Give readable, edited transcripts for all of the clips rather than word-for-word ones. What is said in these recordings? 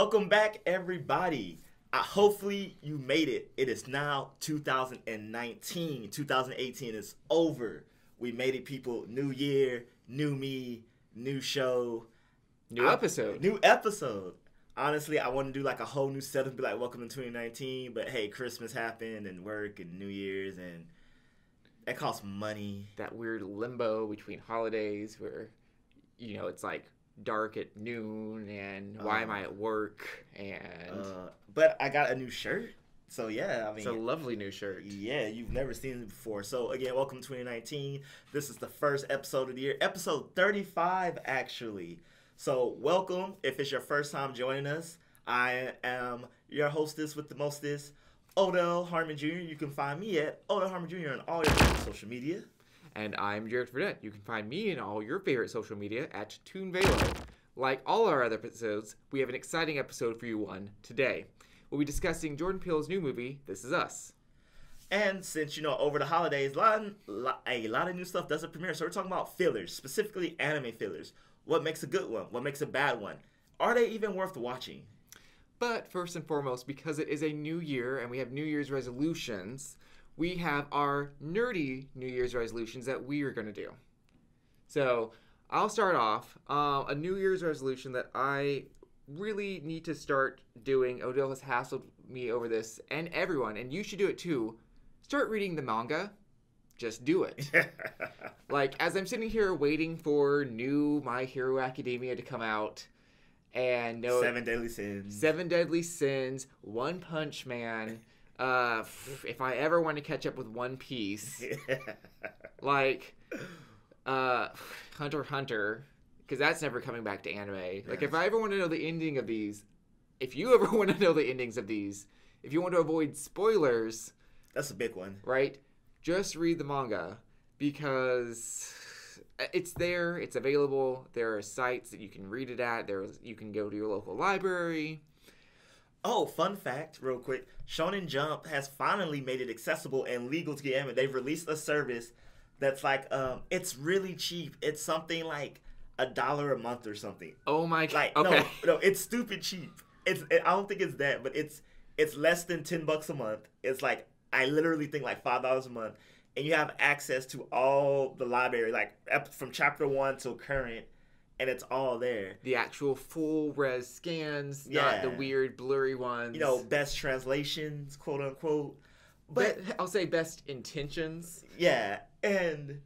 Welcome back, everybody. Hopefully you made it. It is now 2019. 2018 is over. We made it, people. New year, new me, new show. New episode. New episode. Honestly, I want to do like a whole new setup, be like, welcome to 2019. But hey, Christmas happened and work and New Year's, and that costs money. That weird limbo between holidays where, you know, it's like dark at noon and why am I at work? And but I got a new shirt. So yeah, I mean, it's a lovely new shirt. Yeah, you've never seen it before. So again, welcome to 2019. This is the first episode of the year, episode 35 actually. So welcome if it's your first time joining us. I am your hostess with the mostest, Odell Harmon Jr. You can find me at Odell Harmon Jr. on all your social media. And I'm Jared Fradette. You can find me in all your favorite social media at ToonVelo. Like all our other episodes, we have an exciting episode for you today. We'll be discussing Jordan Peele's new movie, This Is Us. And since, you know, over the holidays, a lot of new stuff doesn't premiere. So we're talking about fillers, specifically anime fillers. What makes a good one? What makes a bad one? Are they even worth watching? But first and foremost, because it is a new year and we have New Year's resolutions, we have our nerdy New Year's resolutions that we are going to do. So I'll start off. A New Year's resolution that I really need to start doing. Odell has hassled me over this, and everyone, and you should do it too. Start reading the manga. Just do it. Like, as I'm sitting here waiting for new My Hero Academia to come out, and Seven Deadly Sins, One Punch Man. If I ever want to catch up with One Piece, like Hunter x Hunter, because that's never coming back to anime. Like, if I ever want to know the ending of these, if you ever want to know the endings of these, if you want to avoid spoilers, that's a big one, right? Just read the manga, because it's there, it's available. There are sites that you can read it at. You can go to your local library. Oh, fun fact, real quick. Shonen Jump has finally made it accessible and legal to get anime. They've released a service that's like, it's really cheap. It's something like $1 a month or something. Oh my god! Like, okay. No, it's stupid cheap. I don't think it's that, but it's less than $10 a month. It's like, I literally think like $5 a month, and you have access to all the library, like from chapter 1 till current. And it's all there. The actual full res scans, not the weird blurry ones. You know, best translations, quote unquote. But I'll say best intentions. Yeah, and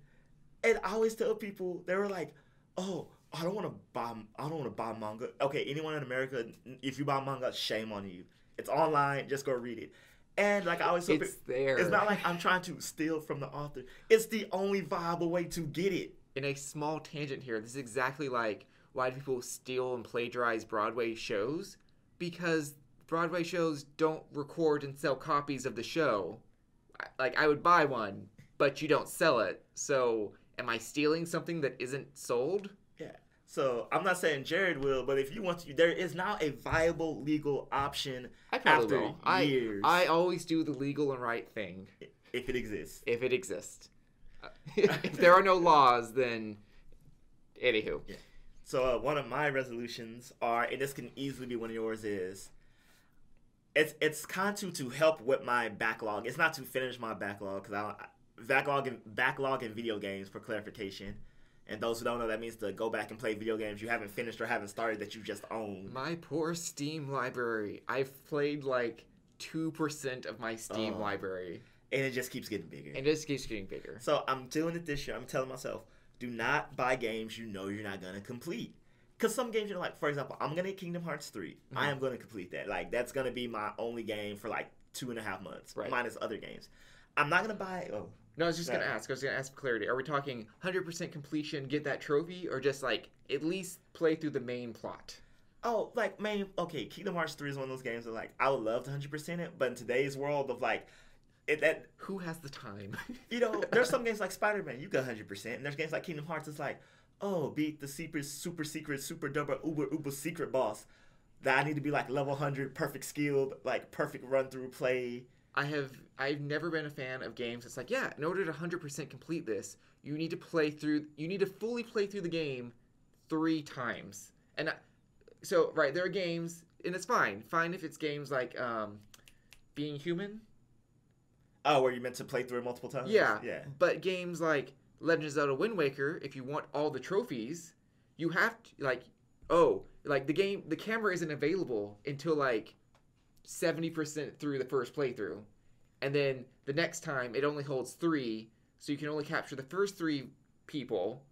I always tell people, they were like, "Oh, I don't want to buy manga." Okay, anyone in America, if you buy manga, shame on you. It's online. Just go read it. And like I always tell people, there. It's not like I'm trying to steal from the author. It's the only viable way to get it. In a small tangent here, this is exactly like why do people steal and plagiarize Broadway shows? Because Broadway shows don't record and sell copies of the show. Like, I would buy one, but you don't sell it. So, am I stealing something that isn't sold? Yeah. So, I'm not saying Jared will, but if you want to, there is now a viable legal option after years. I always do the legal and right thing. If it exists. If it exists. If there are no laws, then anywho. Yeah. So one of my resolutions are, and this can easily be one of yours, is it's kind of to help with my backlog. It's not to finish my backlog, because backlog in video games, for clarification. And those who don't know, that means to go back and play video games you haven't finished or haven't started that you just own. My poor Steam library. I've played like 2% of my Steam library. And it just keeps getting bigger. And it just keeps getting bigger. So I'm doing it this year. I'm telling myself, do not buy games you know you're not going to complete. Because some games, you know, like, for example, I'm going to get Kingdom Hearts 3. Mm-hmm. I am going to complete that. Like, that's going to be my only game for, like, 2.5 months. Right. Minus other games. I'm not going to buy... Oh. No, I was just going to ask. For clarity. Are we talking 100% completion, get that trophy, or just, like, at least play through the main plot? Oh, like, okay, Kingdom Hearts 3 is one of those games that, like, I would love to 100% it, but in today's world of, like... Who has the time? You know, there's some games like Spider-Man, you got 100%, and there's games like Kingdom Hearts, it's like, oh, beat the super secret, super duper, uber secret boss. That I need to be like level 100, perfect skilled, like perfect run through play. I've never been a fan of games. It's like, yeah, in order to 100% complete this, you need to fully play through the game 3 times. And so, right, there are games and it's fine. Fine if it's games like Being Human. Oh, where you meant to play through it multiple times? Yeah. Yeah. But games like Legend of Zelda Wind Waker, if you want all the trophies, you have to, the camera isn't available until, 70% through the first playthrough. And then the next time, it only holds 3, so you can only capture the first 3 people,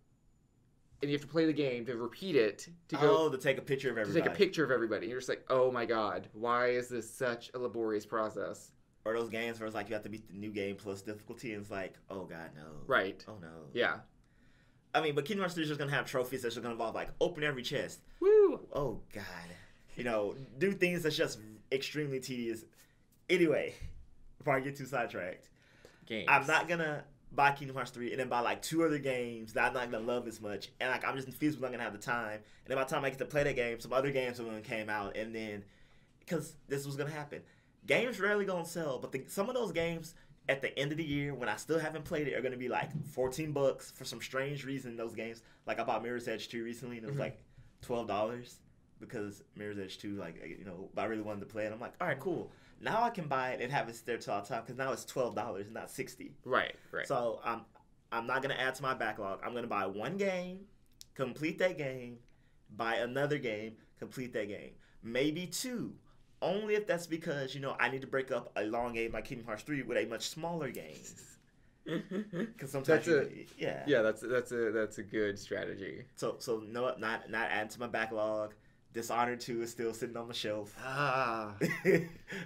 and you have to play the game to repeat it to take a picture of everybody. To take a picture of everybody. You're just like, oh my god, why is this such a laborious process? Or those games where it's like you have to beat the new game plus difficulty, and it's like, oh god, no. Right. Oh no. Yeah. I mean, but Kingdom Hearts 3 is just going to have trophies that's just going to involve, open every chest. Woo! Oh god. Do things that's just extremely tedious. Anyway, before I get too sidetracked, games. I'm not going to buy Kingdom Hearts 3 and then buy 2 other games that I'm not going to love as much. And I'm just physically not going to have the time. And then by the time I get to play that game, some other games are going to came out. And then, because this was going to happen. Games rarely going to sell, but some of those games at the end of the year when I still haven't played it are going to be $14 for some strange reason. Those games, I bought Mirror's Edge 2 recently and it was $12 because Mirror's Edge 2, I really wanted to play it. I'm like, all right, cool. Now I can buy it and have it there till all time because now it's $12 and not $60. Right. So I'm not going to add to my backlog. I'm going to buy one game, complete that game, buy another game, complete that game. Maybe 2. Only if that's because, I need to break up a long game like Kingdom Hearts 3 with a much smaller game. Because sometimes that's a good strategy. So no, not adding to my backlog. Dishonored 2 is still sitting on my shelf.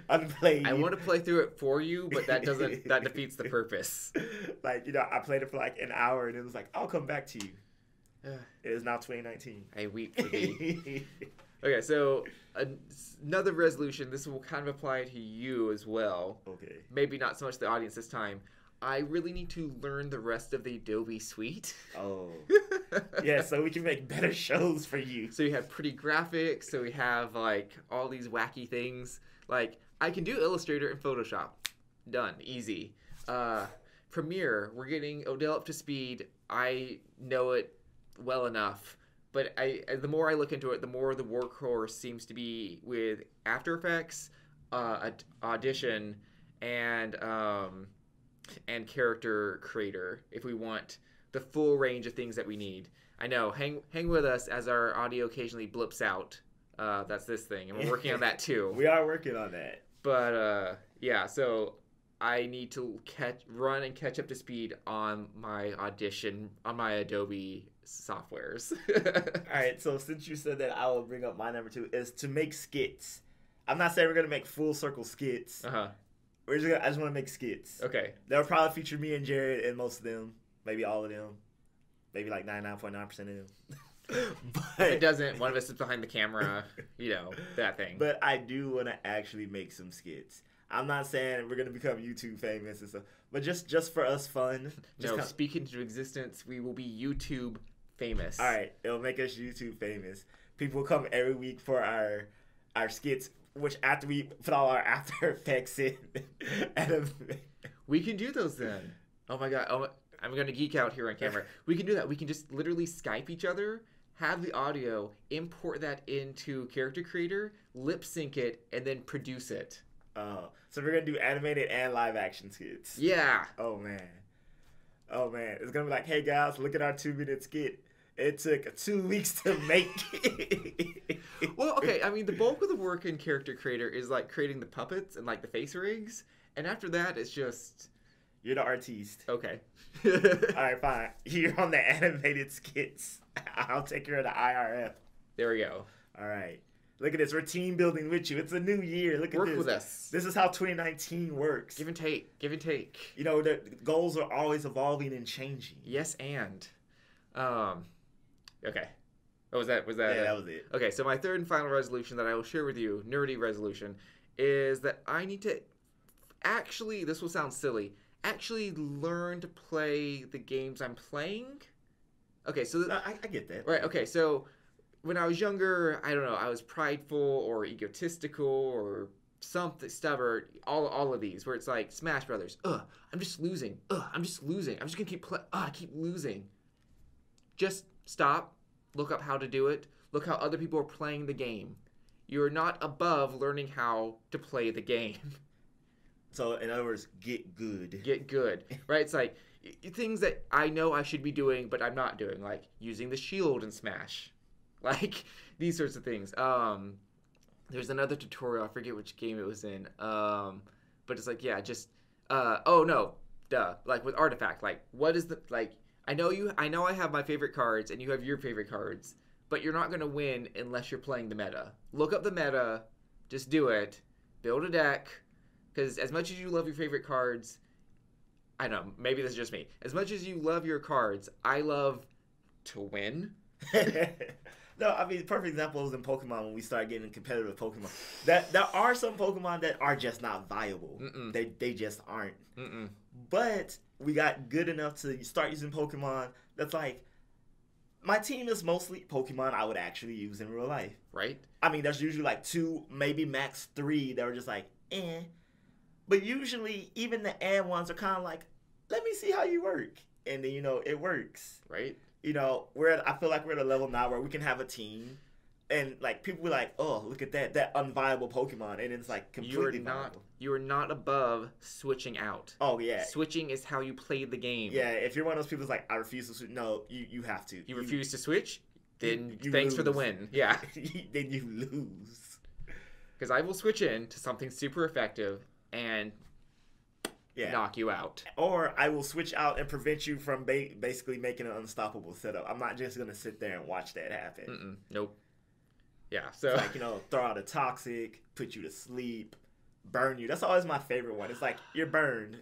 Unplayed. I want to play through it for you, but that defeats the purpose. I played it for an hour and it was I'll come back to you. It is now 2019. I weep for thee. Okay, so another resolution. This will kind of apply to you as well. Okay. Maybe not so much the audience this time. I really need to learn the rest of the Adobe suite. Oh. Yeah, so we can make better shows for you. So you have pretty graphics. So we have all these wacky things. I can do Illustrator and Photoshop. Done. Easy. Premiere, we're getting Odell up to speed. I know it well enough. But the more I look into it, the more the workhorse seems to be with After Effects, Audition, and Character Creator. If we want the full range of things that we need, I know. Hang with us as our audio occasionally blips out. That's this thing, and we're working on that too. We are working on that. But yeah, so I need to run and catch up to speed on my Audition, on my Adobe softwares. All right, so since you said that, I will bring up my number 2 is to make skits. I'm not saying we're gonna make full circle skits. Uh-huh. I just want to make skits. Okay. They'll probably feature me and Jared in most of them, maybe all of them, maybe 99.9% of them. But if it doesn't, one of us is behind the camera, that thing. But I do want to actually make some skits. I'm not saying we're gonna become YouTube famous and stuff, but just for us fun. Speak into existence. We will be YouTube famous. All right, it'll make us YouTube famous. People will come every week for our skits, which after we put all our After Effects in. We can do those then. Oh my god! Oh, I'm gonna geek out here on camera. We can do that. We can just literally Skype each other, have the audio, import that into Character Creator, lip sync it, and then produce it. So we're gonna do animated and live action skits. Yeah. Oh man. It's gonna be hey guys, look at our 2-minute skit. It took 2 weeks to make. Well, okay. I mean, the bulk of the work in Character Creator is creating the puppets and the face rigs, and after that, it's just you're the artiste. Okay. All right, fine. You're on the animated skits. I'll take care of the IRF. There we go. All right. Look at this. We're team building with you. It's a new year. Look at this. Work with us. This is how 2019 works. Give and take. Give and take. The goals are always evolving and changing. Yes, and. Okay. Oh, was that? Yeah, that was it. Okay, so my third and final resolution that I will share with you, nerdy resolution, is that I need to actually, this will sound silly, actually learn to play the games I'm playing. Okay, so... I get that. Right, okay, so when I was younger, I don't know, I was prideful or egotistical or something, stubborn, all of these, where it's Smash Brothers, I'm just losing, I'm just gonna keep playing, I keep losing. Just stop, look up how to do it, look how other people are playing the game. You're not above learning how to play the game. So, in other words, get good. Get good, right? It's like things that I know I should be doing, but I'm not doing, like using the shield in Smash, like these sorts of things. There's another tutorial. I forget which game it was in. But it's like, yeah, just oh no, duh. Like with Artifact, like what is the like? I know I have my favorite cards, and you have your favorite cards, but you're not gonna win unless you're playing the meta. Look up the meta, just do it. Build a deck. Because as much as you love your favorite cards, I don't know, maybe this is just me. As much as you love your cards, I love to win. No, I mean, perfect example is in Pokemon when we start getting competitive Pokemon. That there are some Pokemon that are just not viable. They just aren't. But we got good enough to start using Pokemon that's like, my team is mostly Pokemon I would actually use in real life. Right? I mean, there's usually like 2, maybe max 3 that are just like, eh. But usually, even the and ones are kind of like, let me see how you work. And then, it works. Right? I feel like we're at a level now where we can have a team. And, like, people be like, oh, look at that unviable Pokemon. And it's, like, completely viable. You are not above switching out. Oh, yeah. Switching is how you play the game. Yeah, if you're one of those people that's like, I refuse to switch. No, you have to. You refuse to switch? Then you thanks lose. For the win. Yeah. Then you lose. Because I will switch in to something super effective and knock you out. Or I will switch out and prevent you from basically making an unstoppable setup. I'm not just going to sit there and watch that happen. Nope. Yeah, so... It's like, throw out a toxic, put you to sleep, burn you. That's always my favorite one. It's like, you're burned.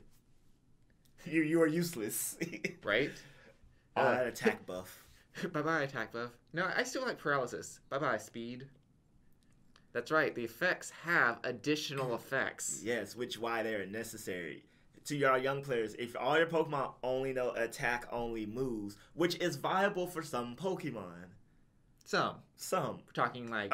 You are useless. Right? Attack buff. Bye-bye, attack buff. No, I still like paralysis. Bye-bye, speed. That's right. The effects have additional effects. Yes, which why they are necessary. To your young players, if all your Pokemon only know attack-only moves, which is viable for some Pokemon. Some. We're talking like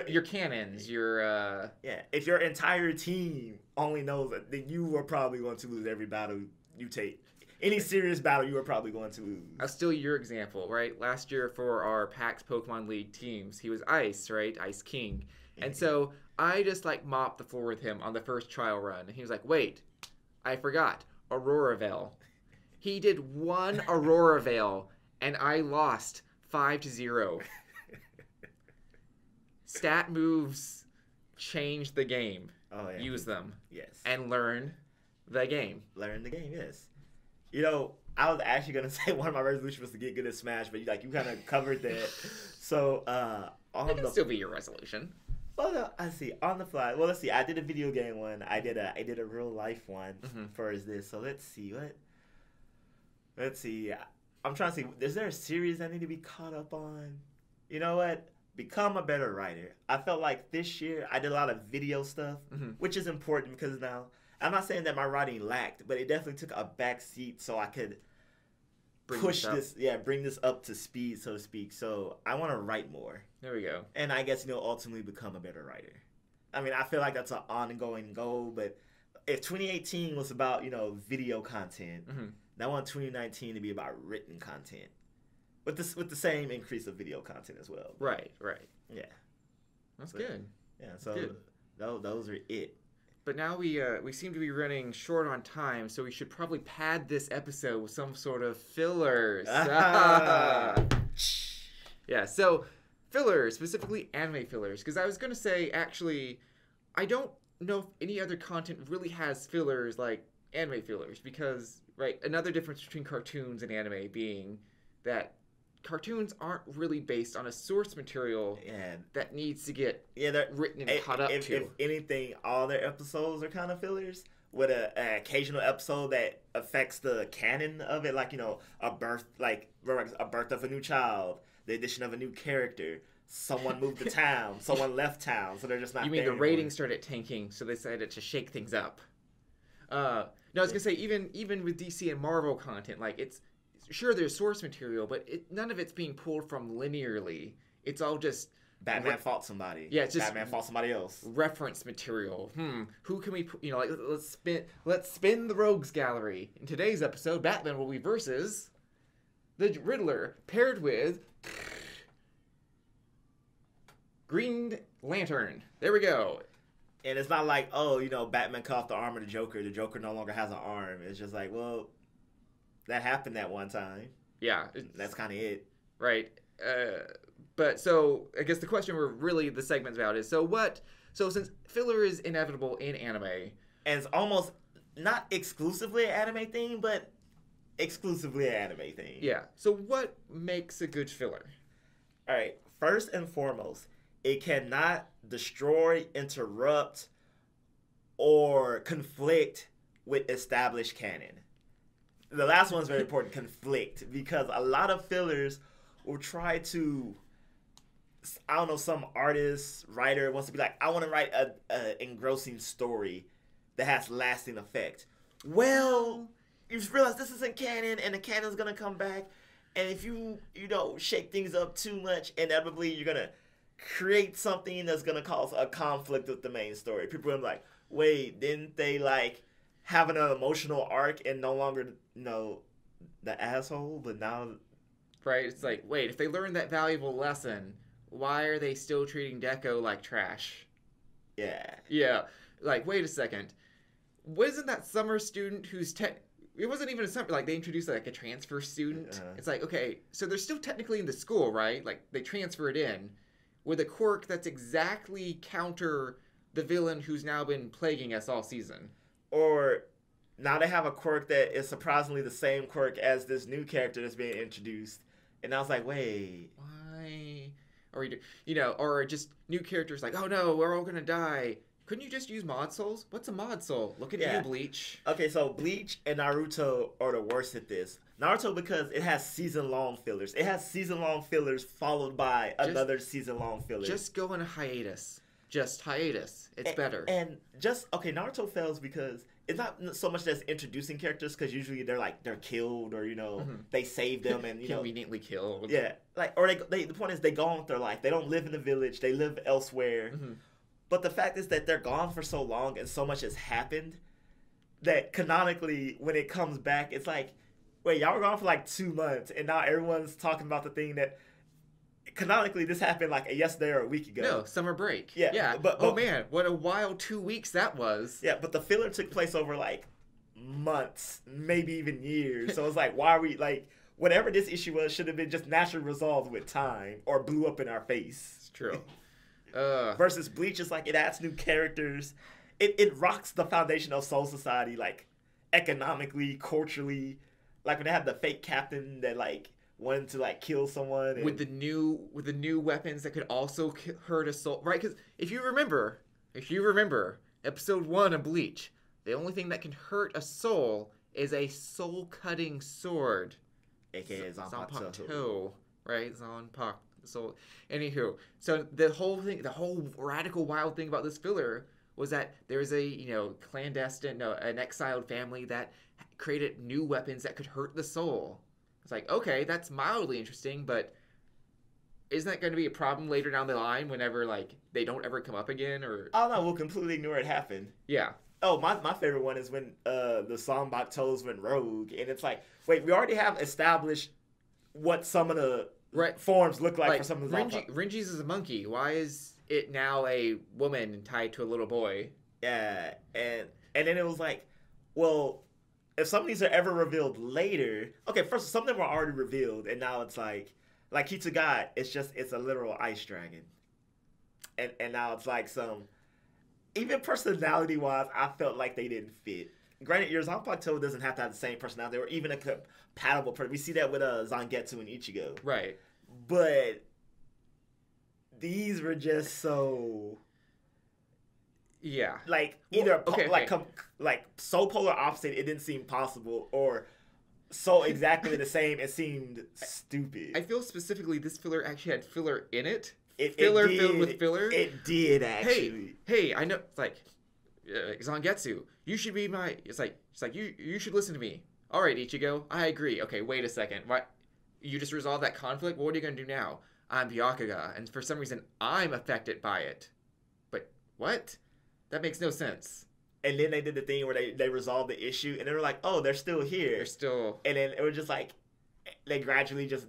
your cannons, your if your entire team only knows that, then you are probably going to lose every battle you take. Any serious battle, you are probably going to lose. I'll steal your example, right? Last year for our PAX Pokemon League teams, he was Ice, right? Ice King. And so I just like mopped the floor with him on the first trial run. And he was like, wait, I forgot. Aurora Veil. He did one Aurora Veil, and I lost 5-0. Stat moves change the game. Oh, yeah. Use them. Yes. And learn the game. Learn the game, yes. I was actually going to say one of my resolutions was to get good at Smash, but you kind of covered that. So, that can still be your resolution. Well, no, I see. On the fly. Well, let's see. I did a video game one. I did a real life one for this. So let's see. Let's see. I'm trying to see. Is there a series I need to be caught up on? You know what? Become a better writer. I felt like this year I did a lot of video stuff, which is important because now I'm not saying that my writing lacked, but it definitely took a back seat so I could bring this up to speed, so to speak. So I want to write more. There we go. And I guess, ultimately become a better writer. I mean, I feel like that's an ongoing goal, but if 2018 was about, video content, I want 2019 to be about written content. With the same increase of video content as well. Right. Yeah. That's good. Yeah, so those are it. But now we seem to be running short on time, so we should probably pad this episode with some sort of fillers. Yeah, so fillers, specifically anime fillers, because I was going to say, actually, I don't know if any other content really has fillers like anime fillers, because, right, another difference between cartoons and anime being that cartoons aren't really based on a source material that needs to get written and caught up to. If anything, all their episodes are kind of fillers, with an occasional episode that affects the canon of it, like, a birth of a new child, the addition of a new character, someone moved to town, someone left town, so they're just not. You mean the ratings started tanking, so they decided to shake things up? No, I was gonna say even with DC and Marvel content, like it's. Sure, there's source material, but none of it's being pulled from linearly. It's all just Batman fought somebody. Yeah, it's just Batman fought somebody else. Reference material. Who can we? Let's spin the rogues gallery. In today's episode, Batman will be versus the Riddler, paired with Green Lantern. There we go. And it's not like, oh, you know, Batman cut off the arm of the Joker. The Joker no longer has an arm. It's just like, well, that happened that one time. Yeah. That's kind of it. Right. But so I guess the question we're really the segment's about is, so since filler is inevitable in anime. And it's almost not exclusively an anime thing, but exclusively an anime thing. Yeah. So what makes a good filler? All right. First and foremost, it cannot destroy, interrupt, or conflict with established canon. The last one's very important, conflict, because a lot of fillers will try to, I don't know, some artist, writer wants to be like, I want to write a engrossing story that has lasting effect. Well, you realize this isn't canon, and the canon's going to come back, and if you shake things up too much, inevitably you're going to create something that's going to cause a conflict with the main story. People are like, wait, didn't they, like, have an emotional arc and no longer, the asshole, but now... Right, it's like, wait, if they learned that valuable lesson, why are they still treating Deco like trash? Yeah. Yeah, like, wait a second. Wasn't that summer student who's... It wasn't even a summer, like, they introduced, like, a transfer student. It's like, okay, so they're still technically in the school, right? Like, they transfer it in with a quirk that's exactly counter the villain who's now been plaguing us all season. Or now they have a quirk that is surprisingly the same quirk as this new character that's being introduced. And I was like, wait. Why? Or, or just new characters like, oh no, we're all gonna die. Couldn't you just use mod souls? What's a mod soul? Look at you, Bleach. Okay, so Bleach and Naruto are the worst at this. Naruto, because it has season-long fillers. It has season-long fillers followed by another season-long filler. Just go on a hiatus. Just hiatus. It's better. And Naruto fails because it's not so much that's introducing characters, because usually they're killed or, they save them and, conveniently killed. Yeah. Like, or the point is they go on with their life. They don't live in the village. They live elsewhere. Mm-hmm. But the fact is that they're gone for so long and so much has happened that canonically, when it comes back, it's like, wait, y'all were gone for like 2 months, and now everyone's talking about the thing that canonically this happened like yesterday or a week ago. No, summer break. Yeah. But oh man, what a wild 2 weeks that was. Yeah, but the filler took place over like months, maybe even years. So it's like, why are we like, whatever this issue was should have been just naturally resolved with time or blew up in our face. It's true. Versus Bleach is like, it adds new characters. It rocks the foundation of Soul Society, like economically, culturally. Like when they had the fake captain that like wanted to like kill someone, and... with the new weapons that could also hurt a soul, right? Because if you remember episode 1 of Bleach, the only thing that can hurt a soul is a soul-cutting sword, aka Zanpakuto, right? Zanpakuto. So, anywho, so the whole radical wild thing about this filler was that there's a clandestine, an exiled family that created new weapons that could hurt the soul. It's like, okay, that's mildly interesting, but isn't that going to be a problem later down the line whenever like they don't ever come up again? Or oh no, we'll completely ignore it happened. Yeah. Oh, my favorite one is when the Zanpakutos went rogue, and it's like, wait, we already have established what some of the forms look like for some of the Renji's is a monkey. Why is it now a woman tied to a little boy? Yeah, and then it was like, well, if some of these are ever revealed later, okay, first some of them were already revealed, and now it's like Kitsugai, it's a literal ice dragon, and now it's like some, even personality wise, I felt like they didn't fit. Granted, your Zanpakuto doesn't have to have the same personality or even a compatible person. We see that with Zangetsu and Ichigo. Right. But these were just so... Yeah. Like, either like so polar opposite it didn't seem possible, or so exactly the same it seemed stupid. I feel specifically this filler actually had filler in it. Filled with filler. It did, actually. Hey, I know, it's like... Zangetsu, you should be my... It's like you should listen to me. All right, Ichigo, I agree. Okay, wait a second. What? You just resolved that conflict? What are you going to do now? I'm Byakuga, and for some reason, I'm affected by it. But what? That makes no sense. And then they did the thing where they resolved the issue, and they were like, oh, they're still here. They're still... And then it was just like, they gradually just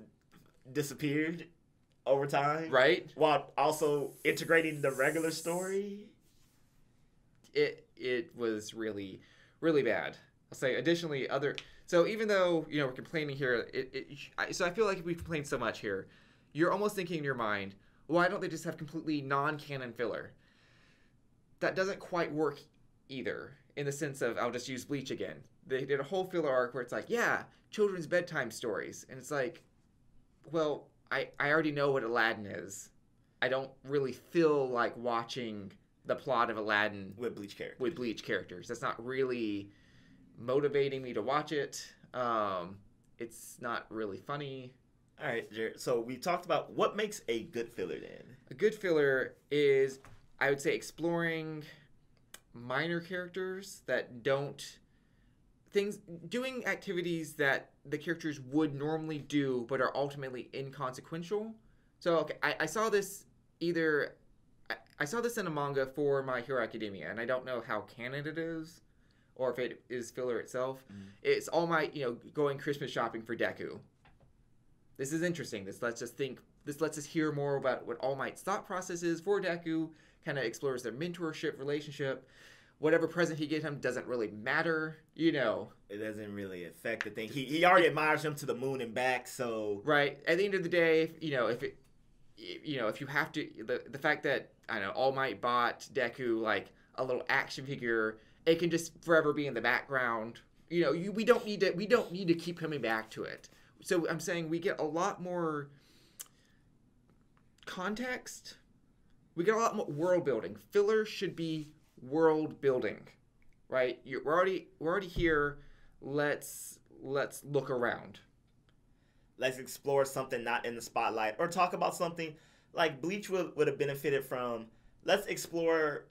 disappeared. over time. Right? While also integrating the regular story. It was really, really bad. I'll say additionally so even though, we're complaining here, so I feel like if we complain so much here, you're almost thinking in your mind, why don't they just have completely non-canon filler? That doesn't quite work either, in the sense of, I'll just use Bleach again. They did a whole filler arc where it's like, yeah, children's bedtime stories. And it's like, well, I already know what Aladdin is. I don't really feel like watching the plot of Aladdin with Bleach characters. That's not really motivating me to watch it. It's not really funny. All right, Jared. So we talked about what makes a good filler then. A good filler is, I would say, exploring minor characters that doing activities that the characters would normally do but are ultimately inconsequential. So, okay, I saw this I saw this in a manga for My Hero Academia, and I don't know how canon it is, or if it is filler itself. It's All Might, going Christmas shopping for Deku. This is interesting. This lets us hear more about what All Might's thought process is for Deku, kind of explores their mentorship relationship. Whatever present he gets him doesn't really matter, It doesn't really affect the thing. He already admires him to the moon and back, so... Right. At the end of the day, if you have to... The fact that, I don't know, All Might bought Deku, like, a little action figure, it can just forever be in the background. We don't need to keep coming back to it. So I'm saying we get a lot more context. We get a lot more world building. Filler should be world building, right? We're already here. Let's look around. Let's explore something not in the spotlight, or talk about something like Bleach would have benefited from. Let's explore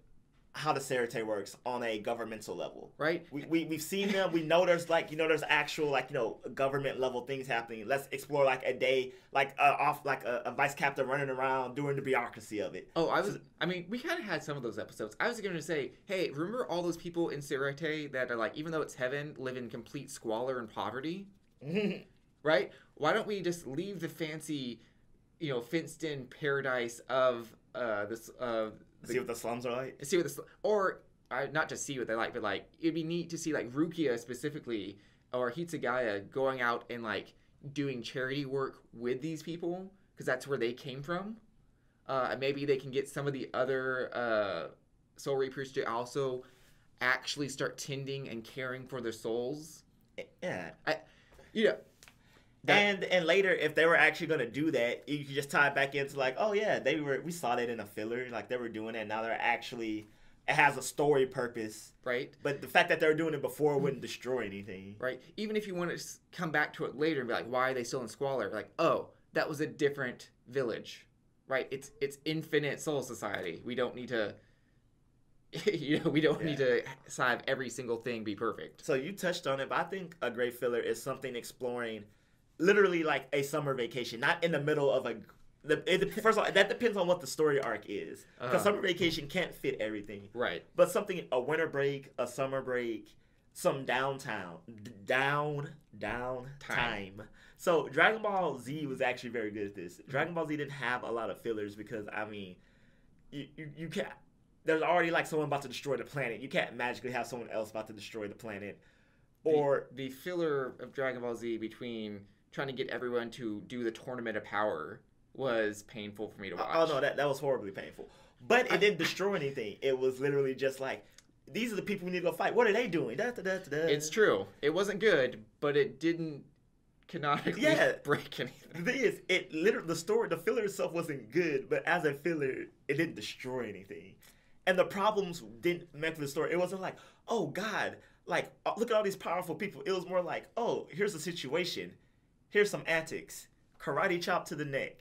how the Serite works on a governmental level, right? We've seen them. We know there's there's actual government level things happening. Let's explore a day a vice captain running around doing the bureaucracy of it. We kind of had some of those episodes. I was going to say, hey, remember all those people in Serite that are even though it's heaven, live in complete squalor and poverty, right? Why don't we just leave the fancy, fenced in paradise of this see what the slums are like. Not just see what they're like, but it'd be neat to see Rukia specifically or Hitsugaya going out and doing charity work with these people because that's where they came from. Maybe they can get some of the other Soul Reapers to also actually start tending and caring for their souls. Yeah. That, and later, if they were actually going to do that, you could just tie it back into we saw that in a filler, they were doing it. Now they're actually, it has a story purpose, right? But the fact that they were doing it before wouldn't destroy anything, right? Even if you want to come back to it later and be why are they still in squalor? That was a different village, right? It's infinite soul society. We don't need to. Need to have every single thing be perfect. So you touched on it, but I think a great filler is something exploring literally a summer vacation, not in the middle of first of all, that depends on what the story arc is. Because summer vacation can't fit everything. Right. But a winter break, a summer break, some downtime. So Dragon Ball Z was actually very good at this. Dragon Ball Z didn't have a lot of fillers because, you can't... There's already someone about to destroy the planet. You can't magically have someone else about to destroy the planet. Or the filler of Dragon Ball Z between trying to get everyone to do the Tournament of Power was painful for me to watch. Oh no, that was horribly painful. But it didn't destroy anything. It was literally just these are the people we need to go fight. What are they doing? It's true. It wasn't good, but it didn't canonically break anything. The thing is, the filler itself wasn't good, but as a filler, it didn't destroy anything. And the problems didn't make for the story. It wasn't oh God, look at all these powerful people. It was more oh, here's the situation. Here's some antics. Karate chop to the neck.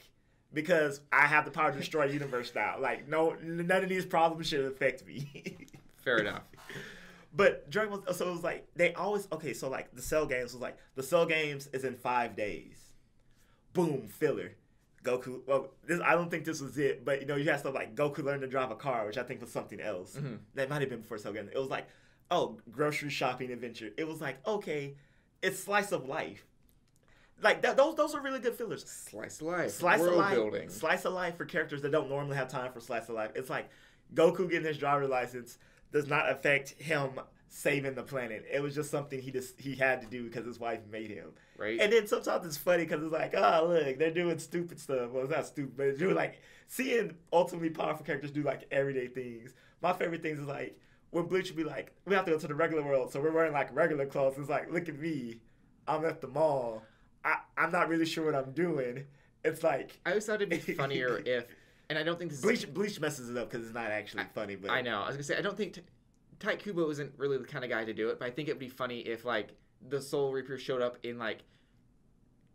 Because I have the power to destroy the universe now. No, none of these problems should affect me. Fair enough. But Dragon Ball, so it was they always, okay, so the Cell Games was the Cell Games is in 5 days. Boom, filler. Goku, I don't think this was it, but you had stuff Goku learned to drive a car, which I think was something else. Mm-hmm. That might have been before Cell Games. It was grocery shopping adventure. It was okay, it's slice of life. Like those are really good fillers. Slice of life. Slice world of life. building. Slice of life for characters that don't normally have time for slice of life. It's like Goku getting his driver's license does not affect him saving the planet. It was just something he had to do because his wife made him. Right. And then sometimes it's funny because it's like, oh look, they're doing stupid stuff. Well, it's not stupid, but it's doing like seeing ultimately powerful characters do like everyday things. My favorite things is like when Bleach would be like, we have to go to the regular world, so we're wearing like regular clothes. It's like, look at me, I'm at the mall. I'm not really sure what I'm doing. It's like I always thought it'd be funnier if, and I don't think this Bleach messes it up because it's not actually funny. But I know. I was gonna say I don't think Tai Kubo isn't really the kind of guy to do it, but I think it'd be funny if like the Soul Reaper showed up in like,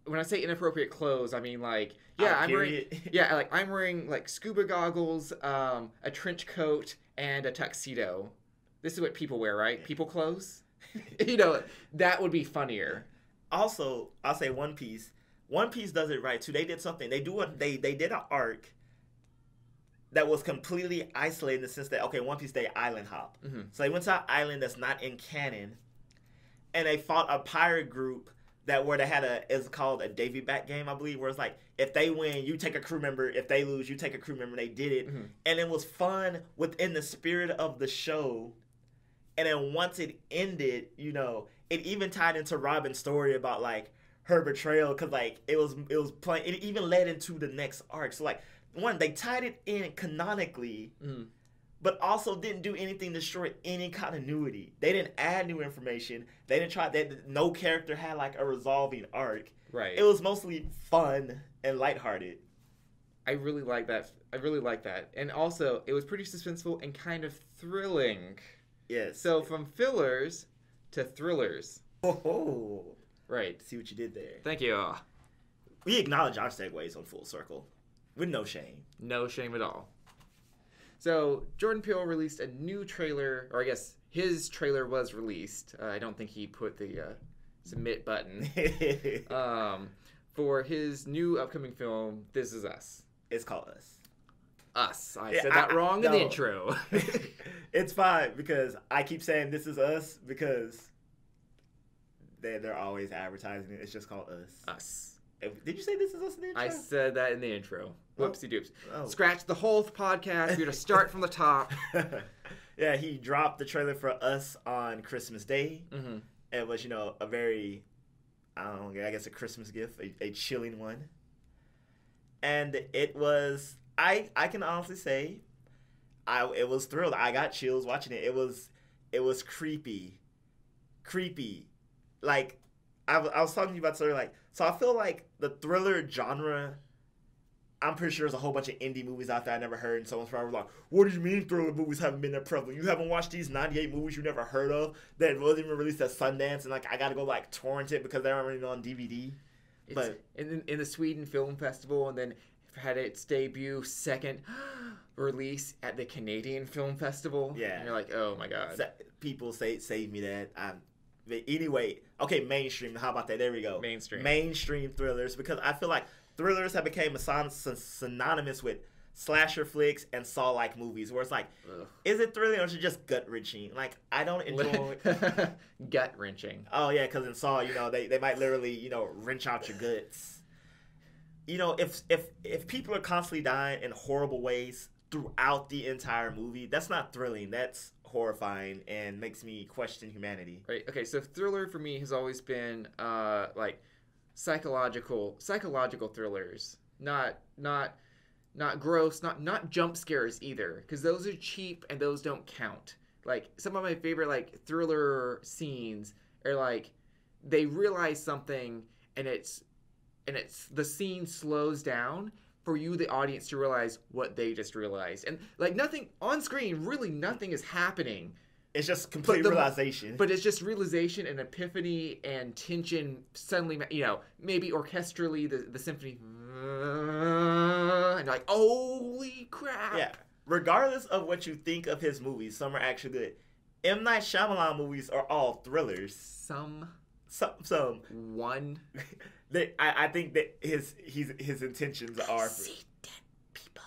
when I say inappropriate clothes, I mean like I'm wearing like scuba goggles, a trench coat, and a tuxedo. This is what people wear, right? People clothes. That would be funnier. Also, I'll say One Piece. One Piece does it right too. They did something. They did an arc that was completely isolated in the sense that One Piece they island hop. Mm-hmm. So they went to an island that's not in canon, and they fought a pirate group where they had it's called a Davy back game, I believe, where it's like if they win, you take a crew member. If they lose, you take a crew member. They did it, and it was fun within the spirit of the show. And then once it ended, it even tied into Robin's story about like her betrayal because like it was playing. It even led into the next arc. So like they tied it in canonically, but also didn't do anything to destroy any continuity. They didn't add new information. They didn't try. No character had like a resolving arc. Right. It was mostly fun and lighthearted. I really like that. And also, it was pretty suspenseful and kind of thrilling. Yes. So from fillers to thrillers. Oh. Right. See what you did there. Thank you. We acknowledge our segues on Full Circle. With no shame. No shame at all. So Jordan Peele released a new trailer, or I guess his trailer was released. I don't think he put the submit button. For his new upcoming film, This Is Us. It's called Us. Us. I said that wrong in the intro. It's fine because I keep saying This Is Us because they're always advertising it. It's just called Us. Us. Did you say This Is Us in the intro? I said that in the intro. Whoopsie doops. Oh. Scratch the whole podcast. We're going to start from the top. Yeah, he dropped the trailer for Us on Christmas Day. Mm-hmm. It was, a very, I guess a Christmas gift, a chilling one. And it was, I can honestly say, it was thrilled. I got chills watching it. It was creepy. Like, I was talking to you about like, so I feel like the thriller genre, I'm pretty sure there's a whole bunch of indie movies out there I never heard, and someone's probably like, what do you mean thriller movies haven't been that prevalent? You haven't watched these 98 movies you never heard of that wasn't even released at Sundance, and like I gotta go like torrent it because they're already on DVD. But in the Sweden Film Festival, and then had its debut second release at the Canadian Film Festival. Yeah. And you're like, oh my god. People save me that. Anyway, okay, mainstream. How about that? There we go. Mainstream thrillers, because I feel like thrillers have become synonymous with slasher flicks and Saw-like movies, where it's like, is it thrilling or is it just gut-wrenching? Like, I don't enjoy gut-wrenching. Oh yeah, because in Saw, they might literally, wrench out your guts. If people are constantly dying in horrible ways throughout the entire movie, that's not thrilling. That's horrifying and makes me question humanity. Right. Okay. So thriller for me has always been like psychological thrillers, not gross, not jump scares either, because those are cheap and those don't count. Like some of my favorite like thriller scenes are like they realize something and it's the scene slows down for you, the audience, to realize what they just realized. And, like, nothing on screen, really nothing is happening. It's just complete realization. But it's just realization and epiphany and tension suddenly, maybe orchestrally, the symphony. And you're like, holy crap. Yeah. Regardless of what you think of his movies, some are actually good. M. Night Shyamalan movies are all thrillers. Some. One. I think that his intentions are see dead people.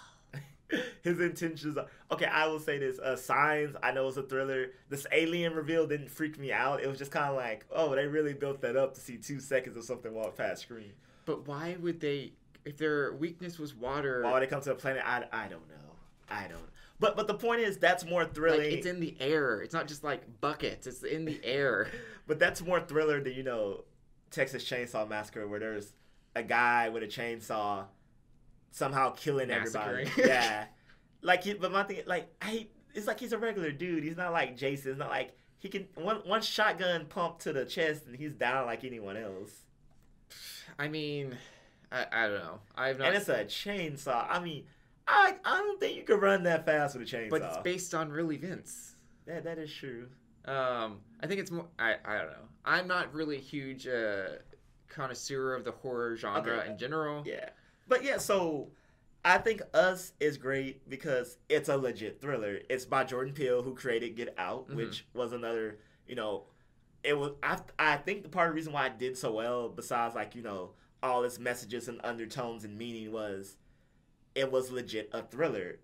His intentions are okay. I will say this: Signs. I know it's a thriller. This alien reveal didn't freak me out. It was just kind of like, oh, they really built that up to see 2 seconds of something walk past screen. But why would they? If their weakness was water, why would they come to a planet? I don't know. I don't. But the point is, that's more thrilling. Like, it's in the air. It's not just like buckets. It's in the air. But that's more thriller than Texas Chainsaw Massacre, where there's a guy with a chainsaw somehow killing everybody. Yeah. But my thing, it's like he's a regular dude. He's not like Jason. It's not like he can one shotgun pump to the chest and he's down like anyone else. I mean, I don't know. I've not. And it's a chainsaw. I mean, I don't think you could run that fast with a chainsaw. But it's based on real events. Yeah, that is true. I think it's more. I don't know. I'm not really a huge connoisseur of the horror genre in general. Yeah. But yeah, so I think Us is great because it's a legit thriller. It's by Jordan Peele, who created Get Out, which was another, it was, I think the part of the reason why it did so well, besides all its messages and undertones and meaning, was it was legit a thriller.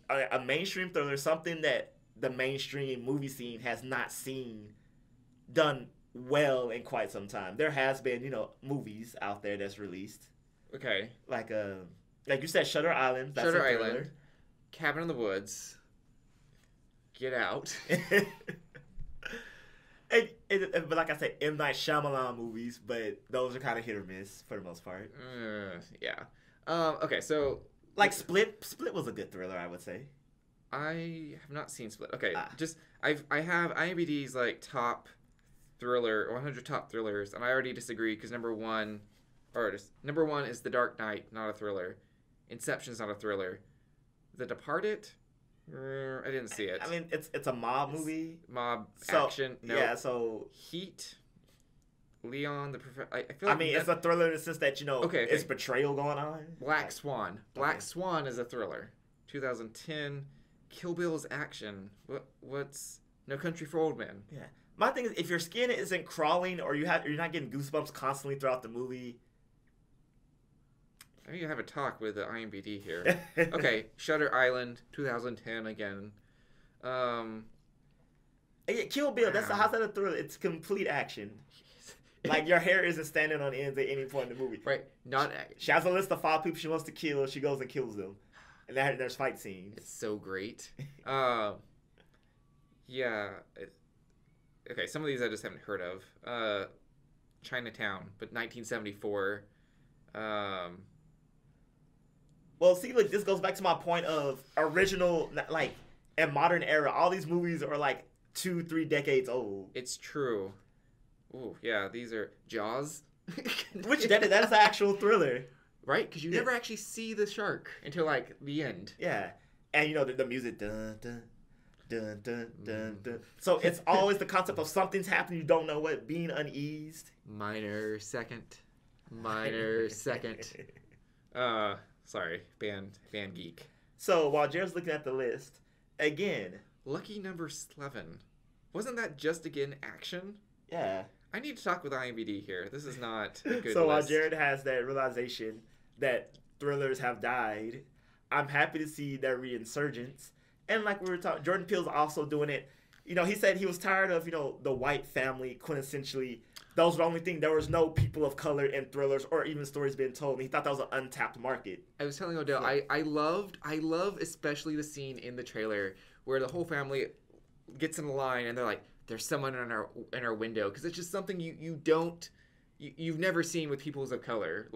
A mainstream thriller, something that the mainstream movie scene has not seen done well in quite some time. There has been, movies out there that's released. Okay. Like you said, Shutter Island. That's Shutter Island. Cabin in the Woods. Get Out. But like I said, M. Night Shyamalan movies, but those are kind of hit or miss for the most part. Yeah. Okay, so... Like Split. Split was a good thriller, I would say. I have not seen Split. Okay, I have IMDb's top thriller, 100 top thrillers, and I already disagree because number one is The Dark Knight, not a thriller. Inception's not a thriller. The Departed, I didn't see it. I mean, it's a mob movie. Action. No. Yeah, so Heat. Leon the Professor. I feel like it's a thriller in the sense that okay. It's betrayal going on. Black Swan. Black Swan is a thriller. 2010. Kill Bill's action. What's No Country for Old Men? Yeah. My thing is, if your skin isn't crawling or you're not getting goosebumps constantly throughout the movie. I need to have a talk with the IMDb here. Okay, Shutter Island, 2010 again. Yeah, Kill Bill. Wow. How's that a thriller? It's complete action. Like your hair isn't standing on ends at any point in the movie. Right. She has a list of 5 people she wants to kill. She goes and kills them, and there's fight scenes. It's so great. Yeah. Okay, some of these I just haven't heard of. Chinatown, but 1974. Well, see, look, this goes back to my point of original, in modern era, all these movies are 2-3 decades old. It's true. Ooh, yeah, these are Jaws. Which that is an actual thriller. Right? Because you never actually see the shark until, the end. Yeah. And, the music, dun, dun, dun, dun, dun, dun. So it's always the concept of something's happening, you don't know what, being uneased. Minor second. Sorry, band Geek. So while Jared's looking at the list, again, lucky number 11. Wasn't that just again action? Yeah. I need to talk with IMDb here. This is not a good So while list. Jared has that realization that thrillers have died, I'm happy to see their reinsurgence. And like we were talking, Jordan Peele's also doing it. He said he was tired of, the white family quintessentially. Those were the only thing. There was no people of color in thrillers or even stories being told. And he thought that was an untapped market. I was telling Odell, yeah. I love especially the scene in the trailer where the whole family gets in a line and they're like, there's someone in our window, because it's just something you've never seen with peoples of color.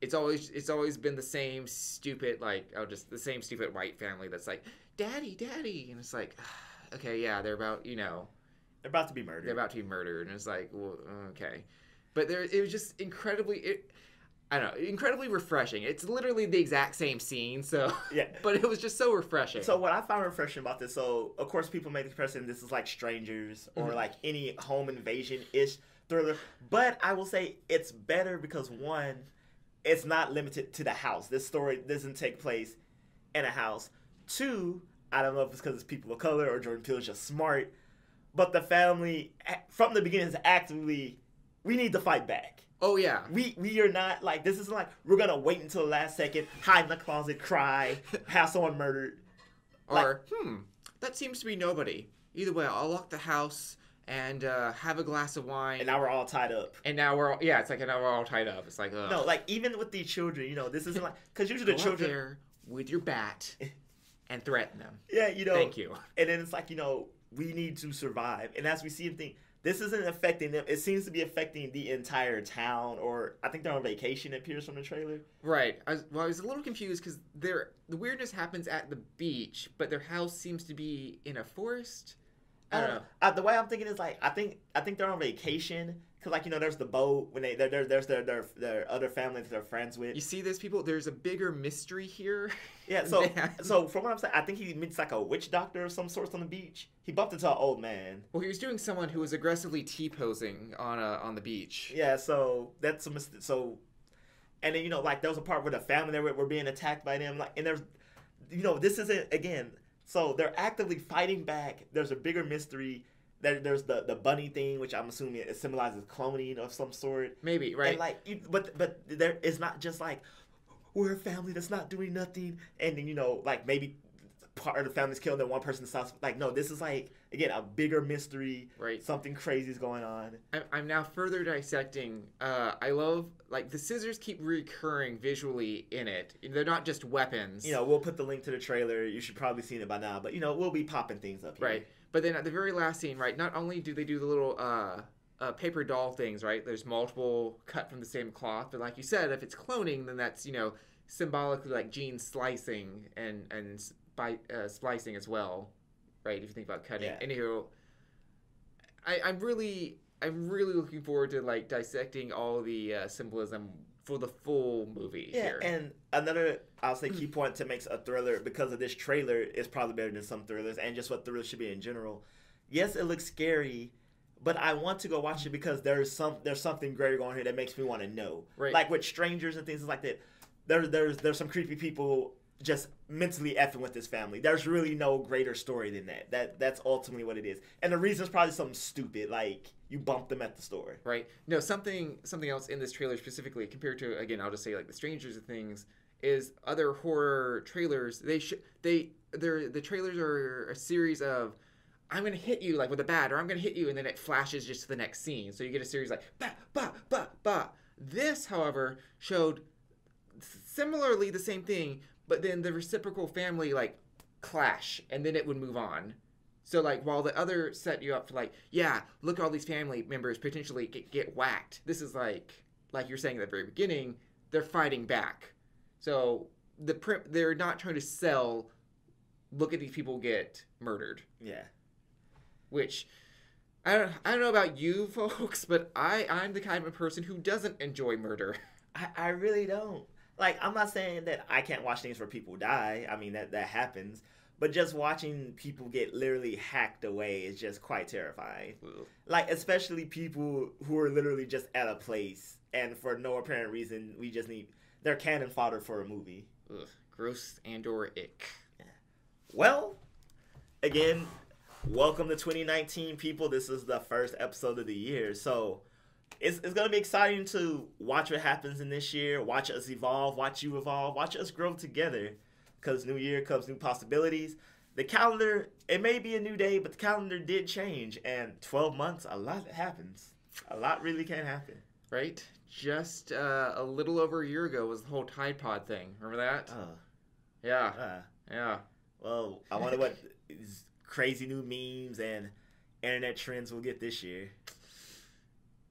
It's always been the same stupid the same stupid white family that's like, daddy, and it's like, okay, yeah, they're about they're about to be murdered. And it's like, well, okay, but it was just incredibly refreshing. It's literally the exact same scene, so yeah. But it was just so refreshing. So what I found refreshing about this, so of course people make the comparison, this is like Strangers or any home invasion-ish thriller, but I will say it's better because one, it's not limited to the house. This story doesn't take place in a house. Two, I don't know if it's because it's people of color or Jordan Peele's just smart, but the family from the beginning is actively, we need to fight back. Oh yeah. We are not like, this isn't like we're gonna wait until the last second, hide in the closet, cry, have someone murdered. Or that seems to be nobody. Either way, I'll lock the house and have a glass of wine. And now we're all tied up. And now we're all, yeah, it's like now we're all tied up. It's like no, like even with these children, you know, this isn't like, because usually the children out there with your bat and threaten them. Yeah, you know. Thank you. And then it's like, you know, we need to survive. And as we see them think, this isn't affecting them. It seems to be affecting the entire town, or I think they're on vacation, it appears from the trailer. Right. I was a little confused because the weirdness happens at the beach, but their house seems to be in a forest. I don't know. The way I'm thinking is like, I think they're on vacation. Because, like, you know, there's the boat when there's their other family that they're friends with. You see this, people? There's a bigger mystery here. Yeah, so from what I'm saying, I think he meets like a witch doctor of some sort on the beach. He bumped into an old man. Well, he was doing someone who was aggressively T-posing on the beach. Yeah, so that's a mistake. So, and then, you know, like, there was a part where the family were being attacked by them. Like, and there's, you know, this isn't, again, so they're actively fighting back. There's a bigger mystery. There's the bunny thing, which I'm assuming it symbolizes cloning of some sort. Maybe, right? And like, but there it's not just like we're a family that's not doing nothing, and then, you know, like maybe part of the family's killed and one person stops. Like, no, this is like, again, a bigger mystery. Right. Something crazy is going on. I'm now further dissecting. I love, like, the scissors keep recurring visually in it. They're not just weapons. You know, we'll put the link to the trailer. You should probably seen it by now, but, you know, we'll be popping things up here. Right. But then at the very last scene, right, not only do they do the little paper doll things, right, there's multiple cut from the same cloth, but like you said, if it's cloning, then that's, you know, symbolically like gene slicing and splicing as well, right, if you think about cutting. Yeah. Anywho, I'm really looking forward to, like, dissecting all the symbolism for the full movie here. And another, I'll say, key point to make a thriller, because of this trailer, is probably better than some thrillers, and just what thrillers should be in general. Yes, it looks scary, but I want to go watch it because there's something greater going on here that makes me want to know. Right. Like with strangers and things like that, there's some creepy people just mentally effing with this family. There's really no greater story than that. That's ultimately what it is. And the reason is probably something stupid, like you bumped them at the store. Right. No, something else in this trailer specifically, compared to, again, I'll just say, like, the Strangers and things, is other horror trailers. The trailers are a series of, I'm gonna hit you, like, with a bat, or I'm gonna hit you, and then it flashes just to the next scene. So you get a series like ba ba ba ba. This, however, showed similarly the same thing, but then the reciprocal family, like, clash, and then it would move on. So, like, while the other set you up for, like, yeah, look at all these family members potentially get whacked. This is like you're saying at the very beginning, they're fighting back. So they're not trying to sell, look at these people get murdered. Yeah. Which, I don't know about you folks, but I'm the kind of person who doesn't enjoy murder. I really don't. Like, I'm not saying that I can't watch things where people die. I mean, that happens. But just watching people get literally hacked away is just quite terrifying. Ugh. Like, especially people who are literally just at a place, and for no apparent reason, we just need... They're cannon fodder for a movie. Ugh. Gross and/or ick. Yeah. Well, again, welcome to 2019, people. This is the first episode of the year. So, it's going to be exciting to watch what happens in this year, watch us evolve, watch you evolve, watch us grow together. Because new year comes new possibilities. The calendar, it may be a new day, but the calendar did change. And 12 months, a lot happens. A lot really can happen. Right? Just a little over a year ago was the whole Tide Pod thing. Remember that? Yeah. Yeah. Well, I wonder what crazy new memes and internet trends we'll get this year.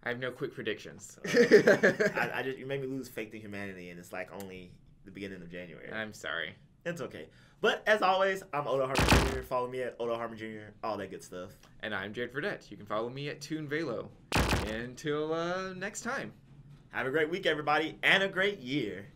I have no quick predictions. You made me lose faith in humanity, and it's like only the beginning of January. I'm sorry. It's okay. But as always, I'm Odo Harmon Jr. Follow me at Odo Harmon Jr. All that good stuff. And I'm Jared Fradette. You can follow me at Toon Velo. Until next time. Have a great week, everybody, and a great year.